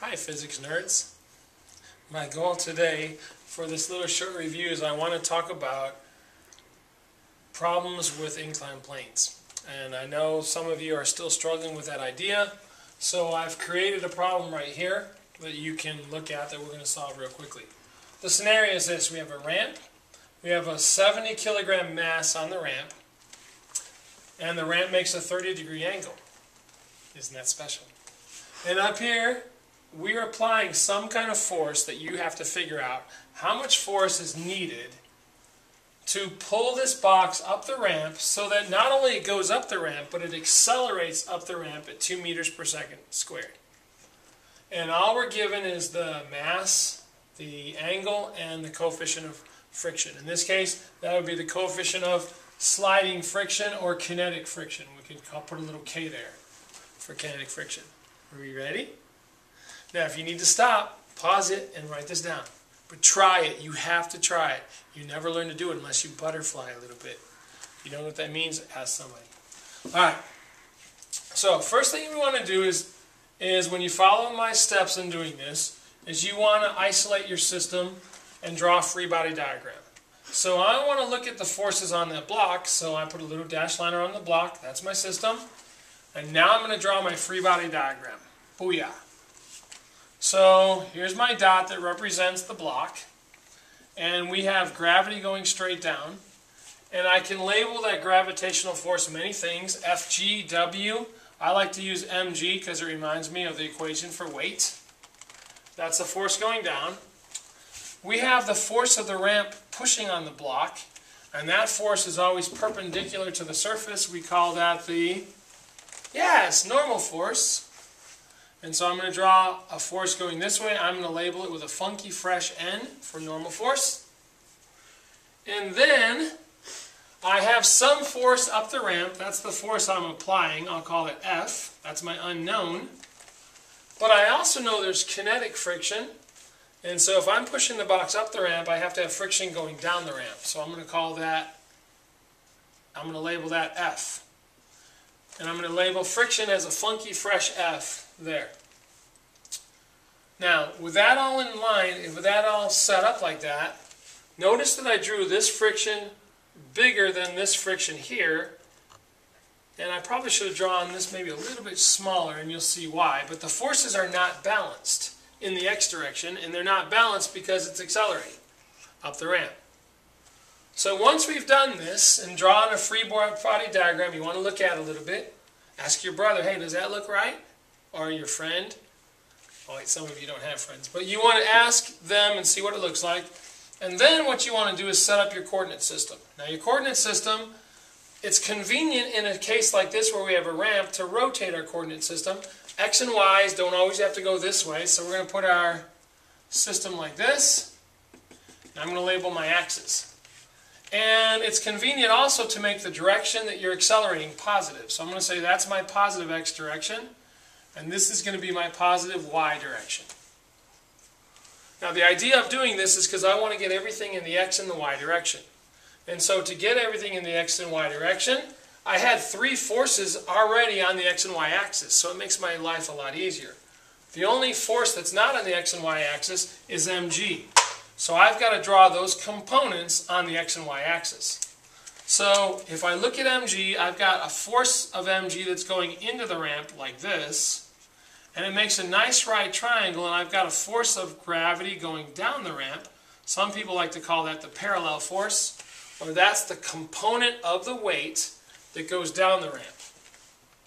Hi physics nerds. My goal today for this little short review is I want to talk about problems with inclined planes. And I know some of you are still struggling with that idea, so I've created a problem right here that you can look at that we're going to solve real quickly. The scenario is this: we have a ramp, we have a 70 kilogram mass on the ramp, and the ramp makes a 30-degree angle. Isn't that special? And up here, we are applying some kind of force that you have to figure out how much force is needed to pull this box up the ramp so that not only it goes up the ramp, but it accelerates up the ramp at 2 meters per second squared. And all we're given is the mass, the angle, and the coefficient of friction. In this case, that would be the coefficient of sliding friction or kinetic friction. We can put a little K there for kinetic friction. Are we ready? Now, if you need to stop, pause it and write this down. But try it. You have to try it. You never learn to do it unless you butterfly a little bit. If you don't know what that means, ask somebody. All right. So, first thing we want to do is when you follow my steps in doing this, is you want to isolate your system and draw a free body diagram. So I want to look at the forces on that block, so I put a little dash line around the block. That's my system. And now I'm going to draw my free body diagram. Booyah. So here's my dot that represents the block, and we have gravity going straight down, and I can label that gravitational force many things: Fg, W. I like to use mg because it reminds me of the equation for weight. That's the force going down. We have the force of the ramp pushing on the block, and that force is always perpendicular to the surface. We call that the, normal force. And so I'm going to draw a force going this way. I'm going to label it with a funky fresh N for normal force. And then I have some force up the ramp. That's the force I'm applying. I'll call it F. That's my unknown. But I also know there's kinetic friction. And so if I'm pushing the box up the ramp, I have to have friction going down the ramp. So I'm going to label that F. And I'm going to label friction as a funky fresh F there. Now, with that all in line, with that all set up like that, notice that I drew this friction bigger than this friction here. And I probably should have drawn this maybe a little bit smaller, and you'll see why. But the forces are not balanced in the x direction, and they're not balanced because it's accelerating up the ramp. So once we've done this and drawn a free body diagram, you want to look at it a little bit. Ask your brother, hey, does that look right? Or your friend. Oh wait, some of you don't have friends. But you want to ask them and see what it looks like. And then what you want to do is set up your coordinate system. Now your coordinate system, it's convenient in a case like this where we have a ramp to rotate our coordinate system. X and Y's don't always have to go this way, so we're going to put our system like this. And I'm going to label my axis. And it's convenient also to make the direction that you're accelerating positive. So I'm going to say that's my positive x direction, and this is going to be my positive y direction. Now the idea of doing this is because I want to get everything in the x and the y direction. And so to get everything in the x and y direction, I had 3 forces already on the x and y axis, so it makes my life a lot easier. The only force that's not on the x and y axis is mg. So I've got to draw those components on the x and y axis. So if I look at mg, I've got a force of mg that's going into the ramp like this, and it makes a nice right triangle, and I've got a force of gravity going down the ramp. Some people like to call that the parallel force, or that's the component of the weight that goes down the ramp.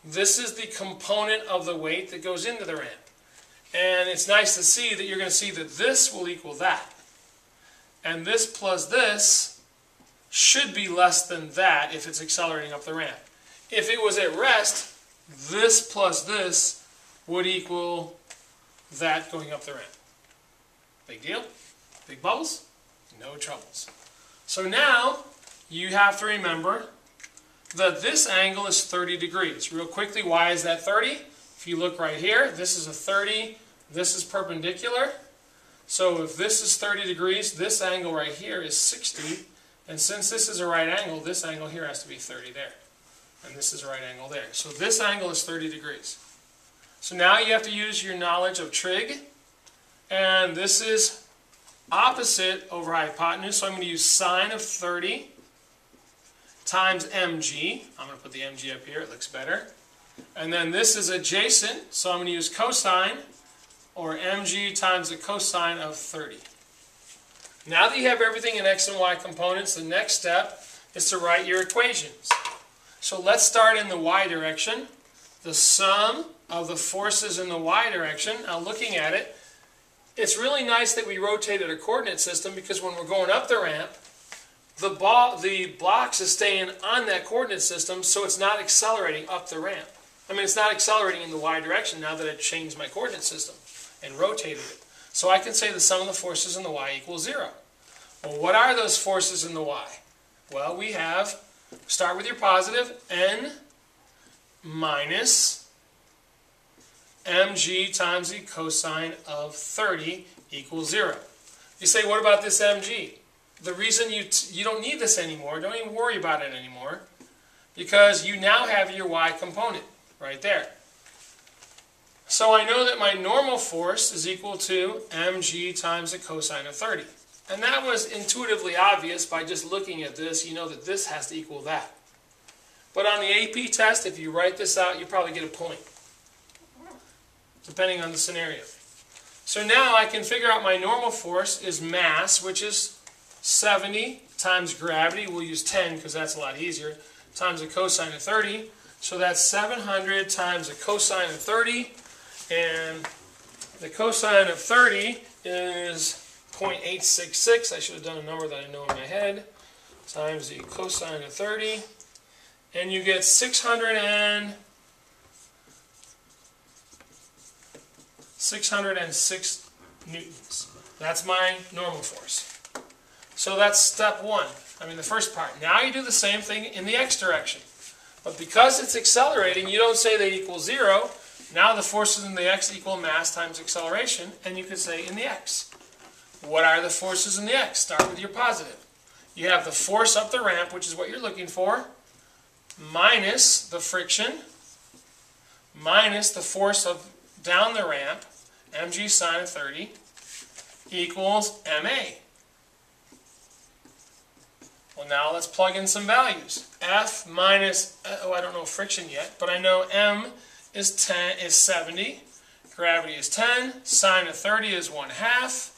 This is the component of the weight that goes into the ramp. And it's nice to see that you're going to see that this will equal that. And this plus this should be less than that if it's accelerating up the ramp. If it was at rest, this plus this would equal that going up the ramp. Big deal? Big bubbles? No troubles. So now you have to remember that this angle is 30 degrees. Real quickly, why is that 30? If you look right here, this is a 30, this is perpendicular. So if this is 30 degrees, this angle right here is 60. And since this is a right angle, this angle here has to be 30 there. And this is a right angle there. So this angle is 30 degrees. So now you have to use your knowledge of trig, and this is opposite over hypotenuse, so I'm going to use sine of 30 times mg. I'm going to put the mg up here, it looks better. And then this is adjacent, so I'm going to use cosine, or mg times the cosine of 30. Now that you have everything in x and y components, the next step is to write your equations. So let's start in the y direction. The sum of the forces in the y direction. Now looking at it, it's really nice that we rotated a coordinate system, because when we're going up the ramp, the blocks is staying on that coordinate system, so it's not accelerating up the ramp. I mean, it's not accelerating in the y direction now that I've changed my coordinate system and rotated it. So I can say the sum of the forces in the y equals 0. Well, what are those forces in the y? Well, we have, start with your positive, n minus mg times the cosine of 30 equals 0. You say, what about this mg? The reason you don't need this anymore, don't even worry about it anymore, because you now have your y component right there. So I know that my normal force is equal to mg times the cosine of 30. And that was intuitively obvious by just looking at this. You know that this has to equal that. But on the AP test, if you write this out, you probably get a point, depending on the scenario. So now I can figure out my normal force is mass, which is 70 times gravity. We'll use 10 because that's a lot easier, times the cosine of 30. So that's 700 times the cosine of 30. And the cosine of 30 is 0.866. I should have done a number that I know in my head. Times the cosine of 30. And you get 606 newtons. That's my normal force. So that's step one. I mean, the first part. Now you do the same thing in the x direction. But because it's accelerating, you don't say they equal 0. Now the forces in the x equal mass times acceleration, and you could say in the x. What are the forces in the x? Start with your positive. You have the force up the ramp, which is what you're looking for, minus the friction, minus the force of down the ramp, mg sine of 30, equals ma. Well, now let's plug in some values. F minus, I don't know friction yet, but I know m is 70, gravity is 10, sine of 30 is 1/2,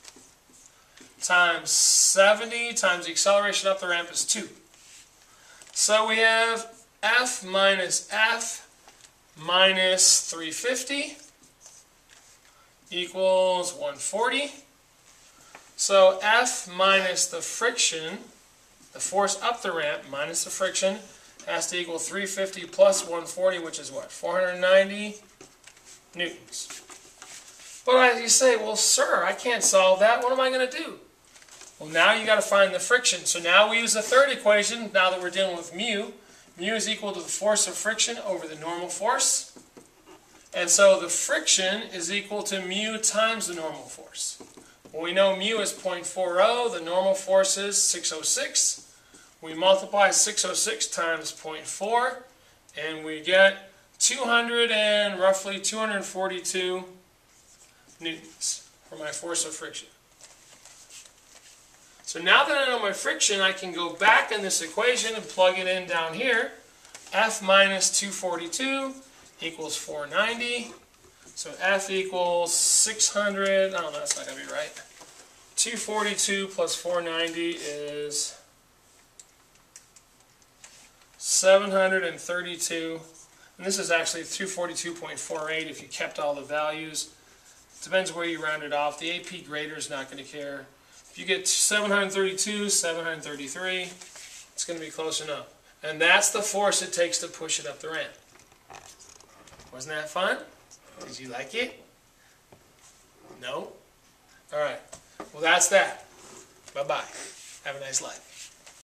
times 70 times the acceleration up the ramp is 2. So we have F minus 350 equals 140. So F minus the friction, the force up the ramp minus the friction, has to equal 350 plus 140, which is what? 490 newtons. But you say, well, sir, I can't solve that. What am I going to do? Well, now you got to find the friction. So now we use the third equation, now that we're dealing with mu. Mu is equal to the force of friction over the normal force. And so the friction is equal to mu times the normal force. Well, we know mu is 0.40, the normal force is 606. We multiply 606 times 0.4, and we get roughly 242 newtons for my force of friction. So now that I know my friction, I can go back in this equation and plug it in down here. F minus 242 equals 490. So F equals 600, oh no, that's not going to be right. 242 plus 490 is 732. And this is actually 242.48 if you kept all the values. Depends where you round it off. The AP grader is not going to care. If you get 732, 733, it's going to be close enough. And that's the force it takes to push it up the ramp. Wasn't that fun? Did you like it? No? All right. Well, that's that. Bye-bye. Have a nice life.